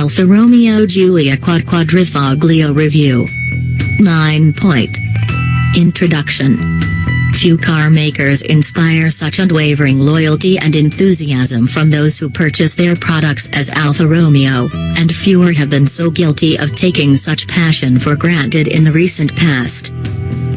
Alfa Romeo Giulia Quadrifoglio Review 9. Introduction. Few car makers inspire such unwavering loyalty and enthusiasm from those who purchase their products as Alfa Romeo, and fewer have been so guilty of taking such passion for granted in the recent past.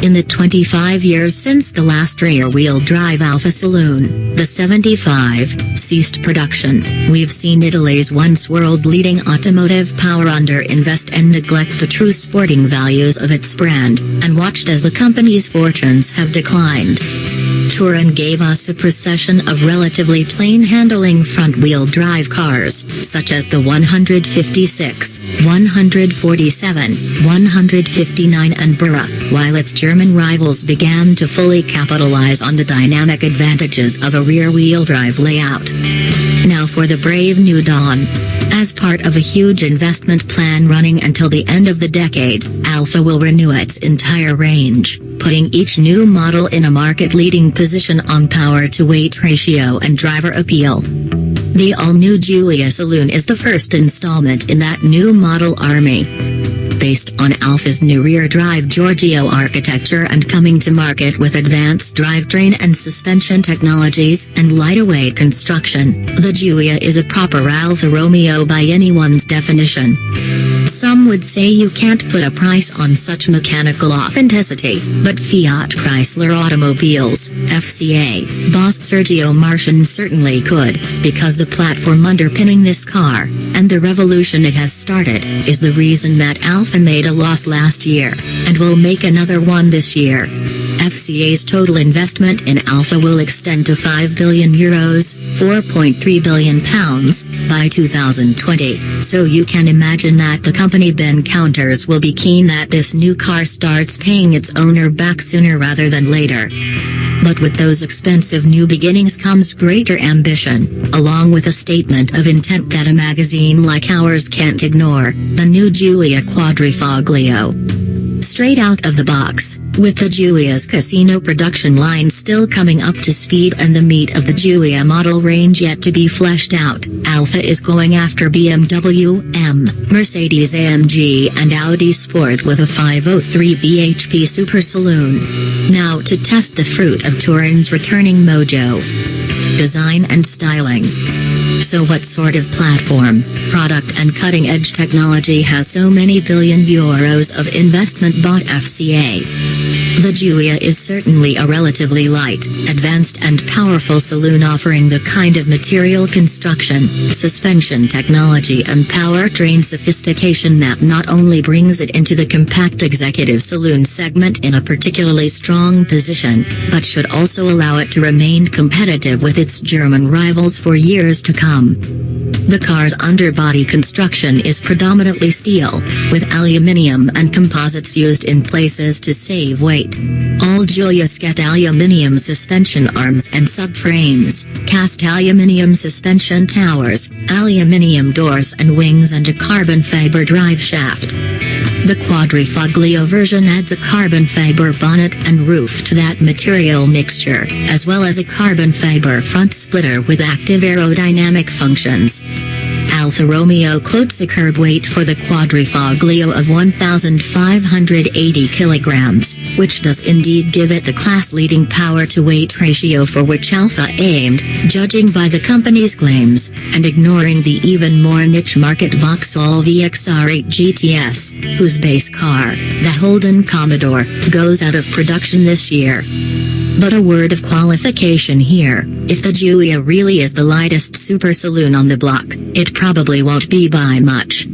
In the 25 years since the last rear-wheel drive Alfa Saloon, the 75, ceased production, we've seen Italy's once world-leading automotive power underinvest and neglect the true sporting values of its brand, and watched as the company's fortunes have declined. Turin gave us a procession of relatively plain-handling front-wheel drive cars, such as the 156, 147, 159 and Bura, while its German rivals began to fully capitalize on the dynamic advantages of a rear-wheel drive layout. Now for the brave new dawn. As part of a huge investment plan running until the end of the decade, Alfa will renew its entire range, putting each new model in a market-leading position on power-to-weight ratio and driver appeal. The all-new Giulia Saloon is the first installment in that new model army. Based on Alfa's new rear-drive Giorgio architecture and coming to market with advanced drivetrain and suspension technologies and lighter-weight construction, the Giulia is a proper Alfa Romeo by anyone's definition. Some would say you can't put a price on such mechanical authenticity, but Fiat Chrysler Automobiles, FCA, boss Sergio Marchionne certainly could, because the platform underpinning this car, and the revolution it has started, is the reason that Alfa made a loss last year, and will make another one this year. FCA's total investment in Alfa will extend to €5 billion, £4.3 billion, by 2020, so you can imagine that the company Ben counters will be keen that this new car starts paying its owner back sooner rather than later. But with those expensive new beginnings comes greater ambition, along with a statement of intent that a magazine like ours can't ignore, the new Giulia Quadrifoglio. Straight out of the box, with the Giulia's casino production line still coming up to speed and the meat of the Giulia model range yet to be fleshed out, Alfa is going after BMW M, Mercedes-AMG and Audi Sport with a 503 bhp Super Saloon. Now to test the fruit of Turin's returning mojo. Design and styling. So what sort of platform, product and cutting-edge technology has so many billion euros of investment bought FCA? The Giulia is certainly a relatively light, advanced and powerful saloon offering the kind of material construction, suspension technology and powertrain sophistication that not only brings it into the compact executive saloon segment in a particularly strong position, but should also allow it to remain competitive with its German rivals for years to come. The car's underbody construction is predominantly steel, with aluminium and composites used in places to save weight. All Giulias get aluminium suspension arms and subframes, cast aluminium suspension towers, aluminium doors and wings and a carbon fiber drive shaft. The Quadrifoglio version adds a carbon fiber bonnet and roof to that material mixture, as well as a carbon fiber front splitter with active aerodynamic functions. Alfa Romeo quotes a curb weight for the Quadrifoglio of 1,580 kilograms, which does indeed give it the class-leading power-to-weight ratio for which Alfa aimed, judging by the company's claims, and ignoring the even more niche market Vauxhall VXR8 GTS, whose base car, the Holden Commodore, goes out of production this year. But a word of qualification here, if the Giulia really is the lightest super saloon on the block, it probably won't be by much.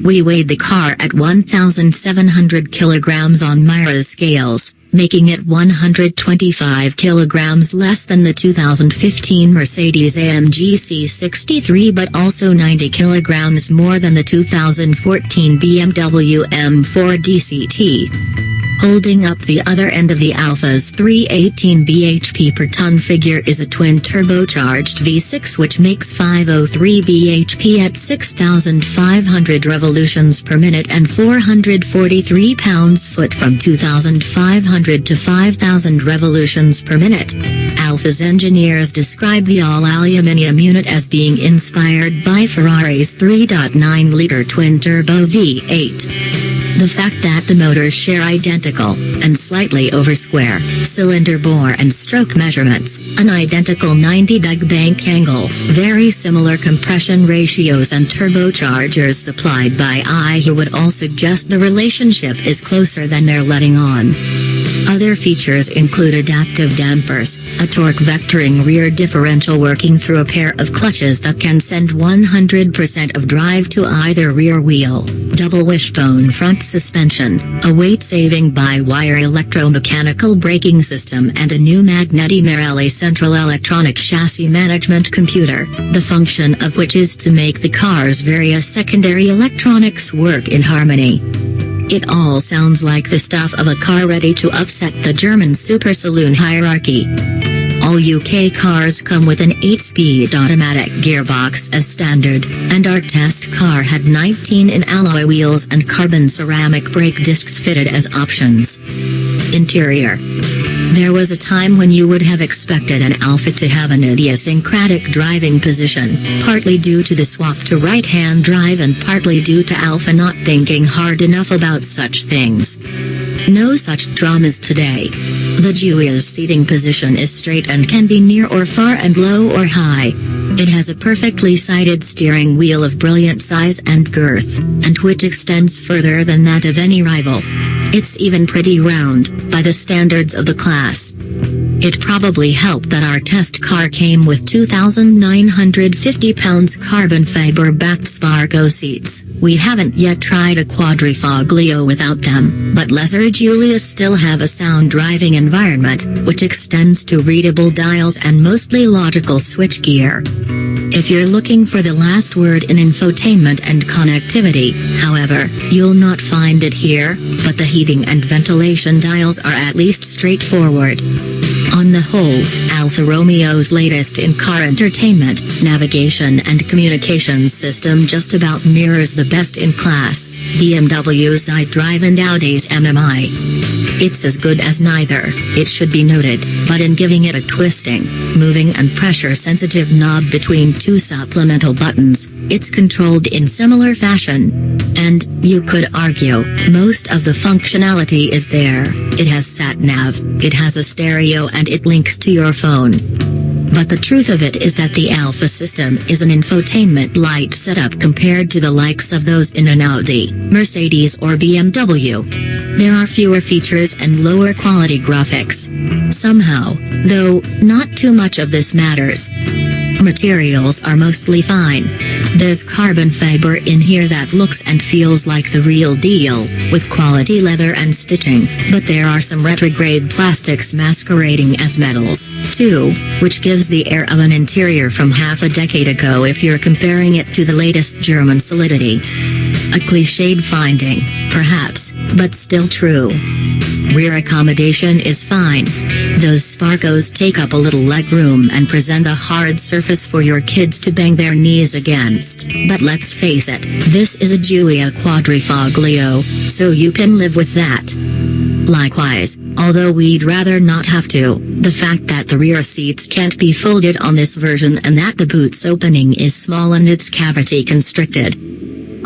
We weighed the car at 1,700 kilograms on Mira's scales, making it 125 kilograms less than the 2015 Mercedes-AMG C63 but also 90 kilograms more than the 2014 BMW M4 DCT. Holding up the other end of the Alfa's 318 bhp per ton figure is a twin-turbocharged V6 which makes 503 bhp at 6,500 revolutions per minute and 443 pounds-foot from 2,500 to 5,000 revolutions per minute. Alfa's engineers describe the all-aluminium unit as being inspired by Ferrari's 3.9-liter twin-turbo V8. The fact that the motors share identical, and slightly over square, cylinder bore and stroke measurements, an identical 90° bank angle, very similar compression ratios and turbochargers supplied by IHU would all suggest the relationship is closer than they're letting on. Other features include adaptive dampers, a torque vectoring rear differential working through a pair of clutches that can send 100% of drive to either rear wheel, double wishbone front suspension, a weight-saving by-wire electromechanical braking system and a new Magneti Marelli central electronic chassis management computer, the function of which is to make the car's various secondary electronics work in harmony. It all sounds like the stuff of a car ready to upset the German super saloon hierarchy. All UK cars come with an 8-speed automatic gearbox as standard, and our test car had 19-in alloy wheels and carbon ceramic brake discs fitted as options. Interior. There was a time when you would have expected an Alfa to have an idiosyncratic driving position, partly due to the swap to right-hand drive and partly due to Alfa not thinking hard enough about such things. No such dramas today. The Giulia's seating position is straight and can be near or far and low or high. It has a perfectly sighted steering wheel of brilliant size and girth, and which extends further than that of any rival. It's even pretty round, by the standards of the class. It probably helped that our test car came with 2,950 pounds carbon fiber-backed Sparco seats. We haven't yet tried a Quadrifoglio without them, but lesser Giulias still have a sound driving environment, which extends to readable dials and mostly logical switchgear. If you're looking for the last word in infotainment and connectivity, however, you'll not find it here, but the heating and ventilation dials are at least straightforward. On the whole, Alfa Romeo's latest in-car entertainment, navigation and communications system just about mirrors the best-in-class, BMW's iDrive and Audi's MMI. It's as good as neither, it should be noted, but in giving it a twisting, moving and pressure-sensitive knob between two supplemental buttons, it's controlled in similar fashion. And, you could argue, most of the functionality is there. It has sat-nav, it has a stereo and it links to your phone. But the truth of it is that the Alfa system is an infotainment light setup compared to the likes of those in an Audi, Mercedes or BMW. There are fewer features and lower quality graphics. Somehow, though, not too much of this matters. Materials are mostly fine. There's carbon fiber in here that looks and feels like the real deal, with quality leather and stitching, but there are some retrograde plastics masquerading as metals, too, which gives the air of an interior from half a decade ago if you're comparing it to the latest German solidity. A cliched finding, perhaps, but still true. Rear accommodation is fine. Those Sparcos take up a little legroom and present a hard surface for your kids to bang their knees against, but let's face it, this is a Giulia Quadrifoglio, so you can live with that. Likewise, although we'd rather not have to, the fact that the rear seats can't be folded on this version and that the boot's opening is small and its cavity constricted.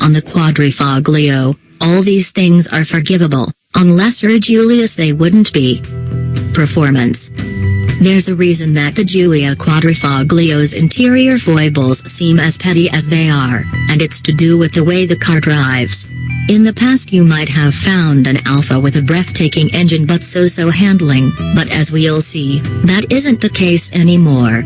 On the Quadrifoglio, all these things are forgivable. On lesser Giulias they wouldn't be. Performance. There's a reason that the Giulia Quadrifoglio's interior foibles seem as petty as they are, and it's to do with the way the car drives. In the past you might have found an Alfa with a breathtaking engine but so-so handling, but as we'll see, that isn't the case anymore.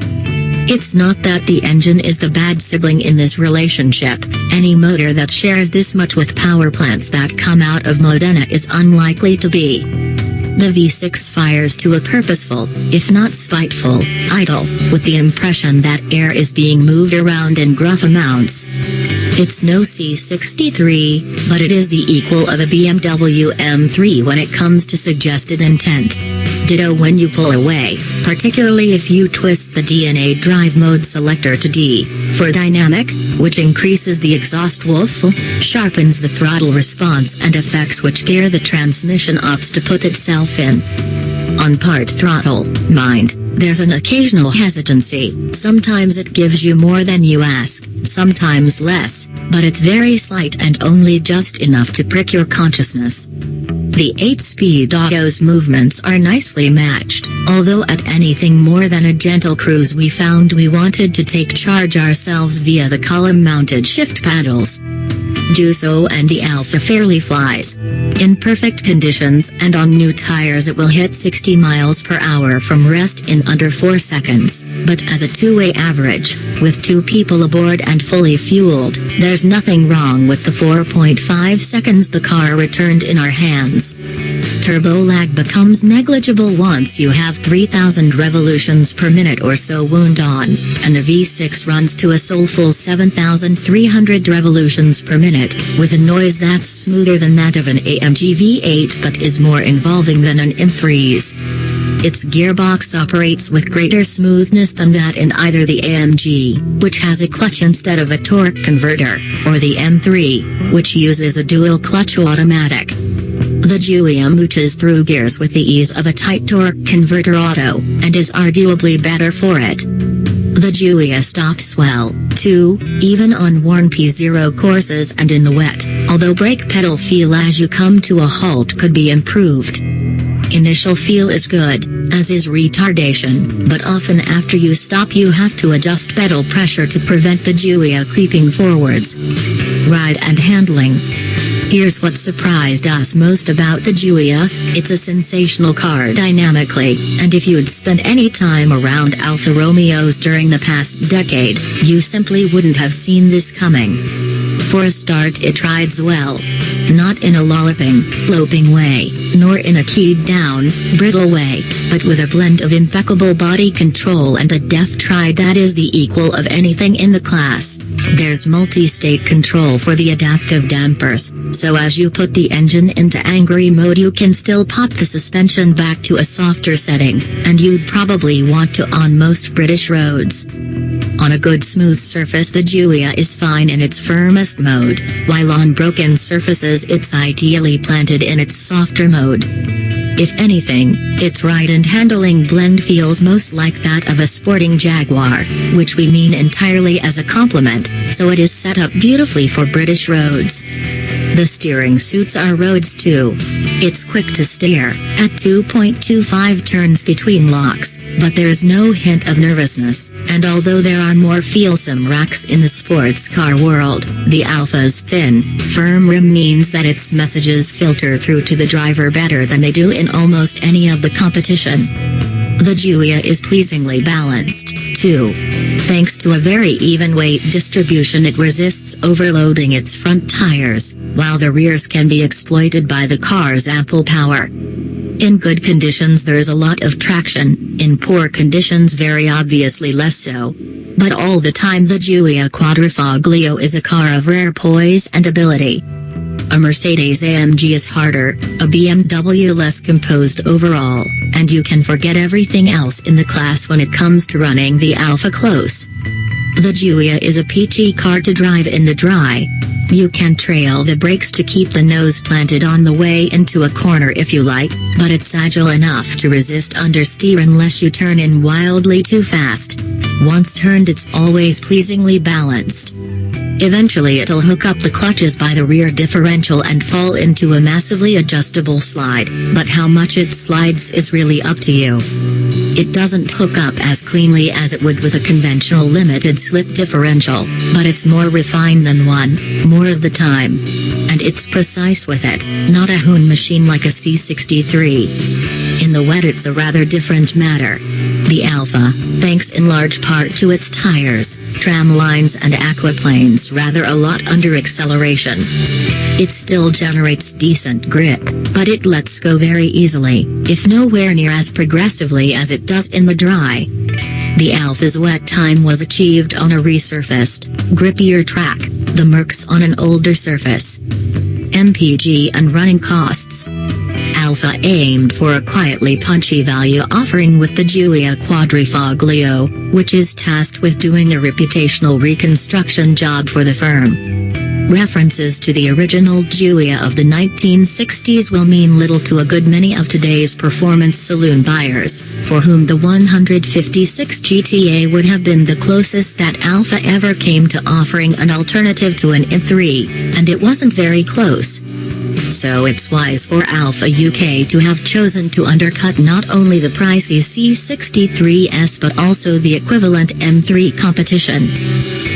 It's not that the engine is the bad sibling in this relationship. Any motor that shares this much with power plants that come out of Modena is unlikely to be. The V6 fires to a purposeful, if not spiteful, idle, with the impression that air is being moved around in gruff amounts. It's no C63, but it is the equal of a BMW M3 when it comes to suggested intent. Ditto when you pull away, particularly if you twist the DNA drive mode selector to D, for dynamic, which increases the exhaust woof, sharpens the throttle response and affects which gear the transmission opts to put itself in. On part throttle, mind. There's an occasional hesitancy, sometimes it gives you more than you ask, sometimes less, but it's very slight and only just enough to prick your consciousness. The 8-speed auto's movements are nicely matched, although at anything more than a gentle cruise we found we wanted to take charge ourselves via the column-mounted shift paddles. Do so and the Alfa fairly flies. In perfect conditions and on new tires it will hit 60 miles per hour from rest in under 4 seconds, but as a two-way average, with 2 people aboard and fully fueled, there's nothing wrong with the 4.5 seconds the car returned in our hands. Turbo lag becomes negligible once you have 3,000 revolutions per minute or so wound on, and the V6 runs to a soulful 7,300 revolutions per minute, with a noise that's smoother than that of an AMG V8 but is more involving than an M3's. Its gearbox operates with greater smoothness than that in either the AMG, which has a clutch instead of a torque converter, or the M3, which uses a dual-clutch automatic. The Giulia mooches through gears with the ease of a tight torque converter auto, and is arguably better for it. The Giulia stops well, too, even on worn P0 courses and in the wet, although brake pedal feel as you come to a halt could be improved. Initial feel is good, as is retardation, but often after you stop you have to adjust pedal pressure to prevent the Giulia creeping forwards. Ride and handling. Here's what surprised us most about the Giulia: it's a sensational car dynamically, and if you'd spent any time around Alfa Romeos during the past decade, you simply wouldn't have seen this coming. For a start it rides well. Not in a lolloping, loping way, nor in a keyed down, brittle way, but with a blend of impeccable body control and a deft ride that is the equal of anything in the class. There's multi-state control for the adaptive dampers, so as you put the engine into angry mode you can still pop the suspension back to a softer setting, and you'd probably want to on most British roads. On a good smooth surface the Giulia is fine in its firmest mode, while on broken surfaces it's ideally planted in its softer mode. If anything, its ride and handling blend feels most like that of a sporting Jaguar, which we mean entirely as a compliment, so it is set up beautifully for British roads. The steering suits our roads too. It's quick to steer, at 2.25 turns between locks, but there's no hint of nervousness, and although there are more feelsome racks in the sports car world, the Alfa's thin, firm rim means that its messages filter through to the driver better than they do in almost any of the competition. The Giulia is pleasingly balanced, too. Thanks to a very even weight distribution it resists overloading its front tires, while the rears can be exploited by the car's ample power. In good conditions there's a lot of traction, in poor conditions very obviously less so. But all the time the Giulia Quadrifoglio is a car of rare poise and ability. A Mercedes AMG is harder, a BMW less composed overall, and you can forget everything else in the class when it comes to running the Alfa close. The Giulia is a peachy car to drive in the dry. You can trail the brakes to keep the nose planted on the way into a corner if you like, but it's agile enough to resist understeer unless you turn in wildly too fast. Once turned it's always pleasingly balanced. Eventually it'll hook up the clutches by the rear differential and fall into a massively adjustable slide, but how much it slides is really up to you. It doesn't hook up as cleanly as it would with a conventional limited slip differential, but it's more refined than one, more of the time. And it's precise with it, not a hoon machine like a C63. In the wet it's a rather different matter. The Alfa, thanks in large part to its tires, tram lines and aquaplanes rather a lot under acceleration. It still generates decent grip, but it lets go very easily, if nowhere near as progressively as it does in the dry. The Alfa's wet time was achieved on a resurfaced, grippier track, the Mercs on an older surface. MPG and running costs. Alfa aimed for a quietly punchy value offering with the Giulia Quadrifoglio, which is tasked with doing a reputational reconstruction job for the firm. References to the original Giulia of the 1960s will mean little to a good many of today's performance saloon buyers, for whom the 156 GTA would have been the closest that Alfa ever came to offering an alternative to an M3, and it wasn't very close. So it's wise for Alfa UK to have chosen to undercut not only the pricey C63S but also the equivalent M3 competition.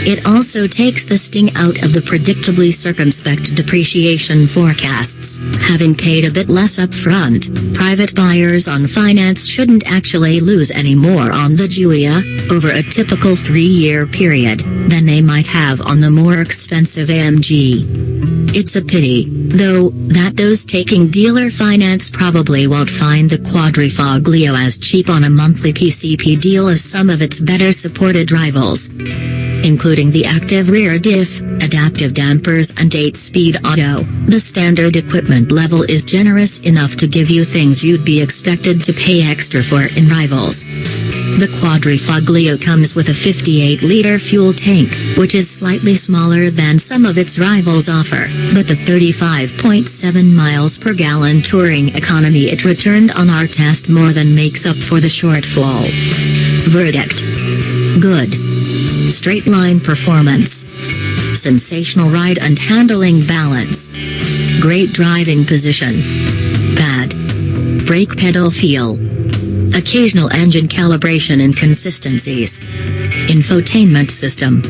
It also takes the sting out of the predictably circumspect depreciation forecasts. Having paid a bit less upfront, private buyers on finance shouldn't actually lose any more on the Giulia, over a typical 3-year period, than they might have on the more expensive AMG. It's a pity, though, that those taking dealer finance probably won't find the Quadrifoglio as cheap on a monthly PCP deal as some of its better supported rivals, including the active rear diff, adaptive dampers and 8-speed auto. The standard equipment level is generous enough to give you things you'd be expected to pay extra for in rivals. The Quadrifoglio comes with a 58-liter fuel tank, which is slightly smaller than some of its rivals offer, but the 35.7 miles per gallon touring economy it returned on our test more than makes up for the shortfall. Verdict: good. Straight line performance. Sensational ride and handling balance. Great driving position. Bad. Brake pedal feel. Occasional engine calibration inconsistencies. Infotainment system.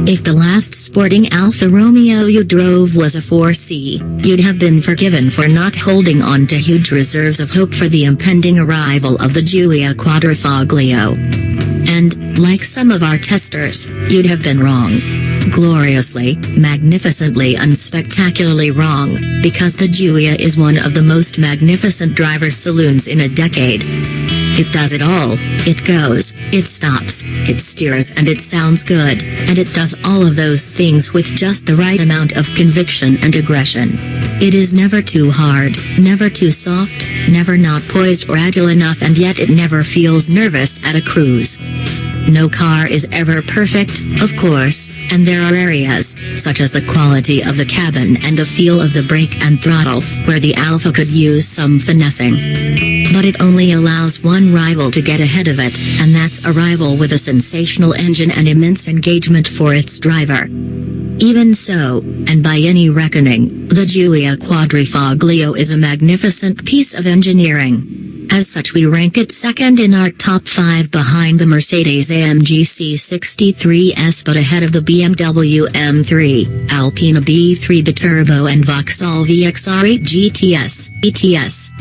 If the last sporting Alfa Romeo you drove was a 4C, you'd have been forgiven for not holding on to huge reserves of hope for the impending arrival of the Giulia Quadrifoglio. And, like some of our testers, you'd have been wrong. Gloriously, magnificently and spectacularly wrong, because the Giulia is one of the most magnificent driver saloons in a decade. It does it all. It goes, it stops, it steers and it sounds good, and it does all of those things with just the right amount of conviction and aggression. It is never too hard, never too soft, never not poised or agile enough, and yet it never feels nervous at a cruise. No car is ever perfect, of course, and there are areas, such as the quality of the cabin and the feel of the brake and throttle, where the Alfa could use some finessing. But it only allows one rival to get ahead of it, and that's a rival with a sensational engine and immense engagement for its driver. Even so, and by any reckoning, the Giulia Quadrifoglio is a magnificent piece of engineering. As such, we rank it second in our top 5 behind the Mercedes-AMG C63S but ahead of the BMW M3, Alpina B3 Biturbo and Vauxhall VXR8 GTS, ETS.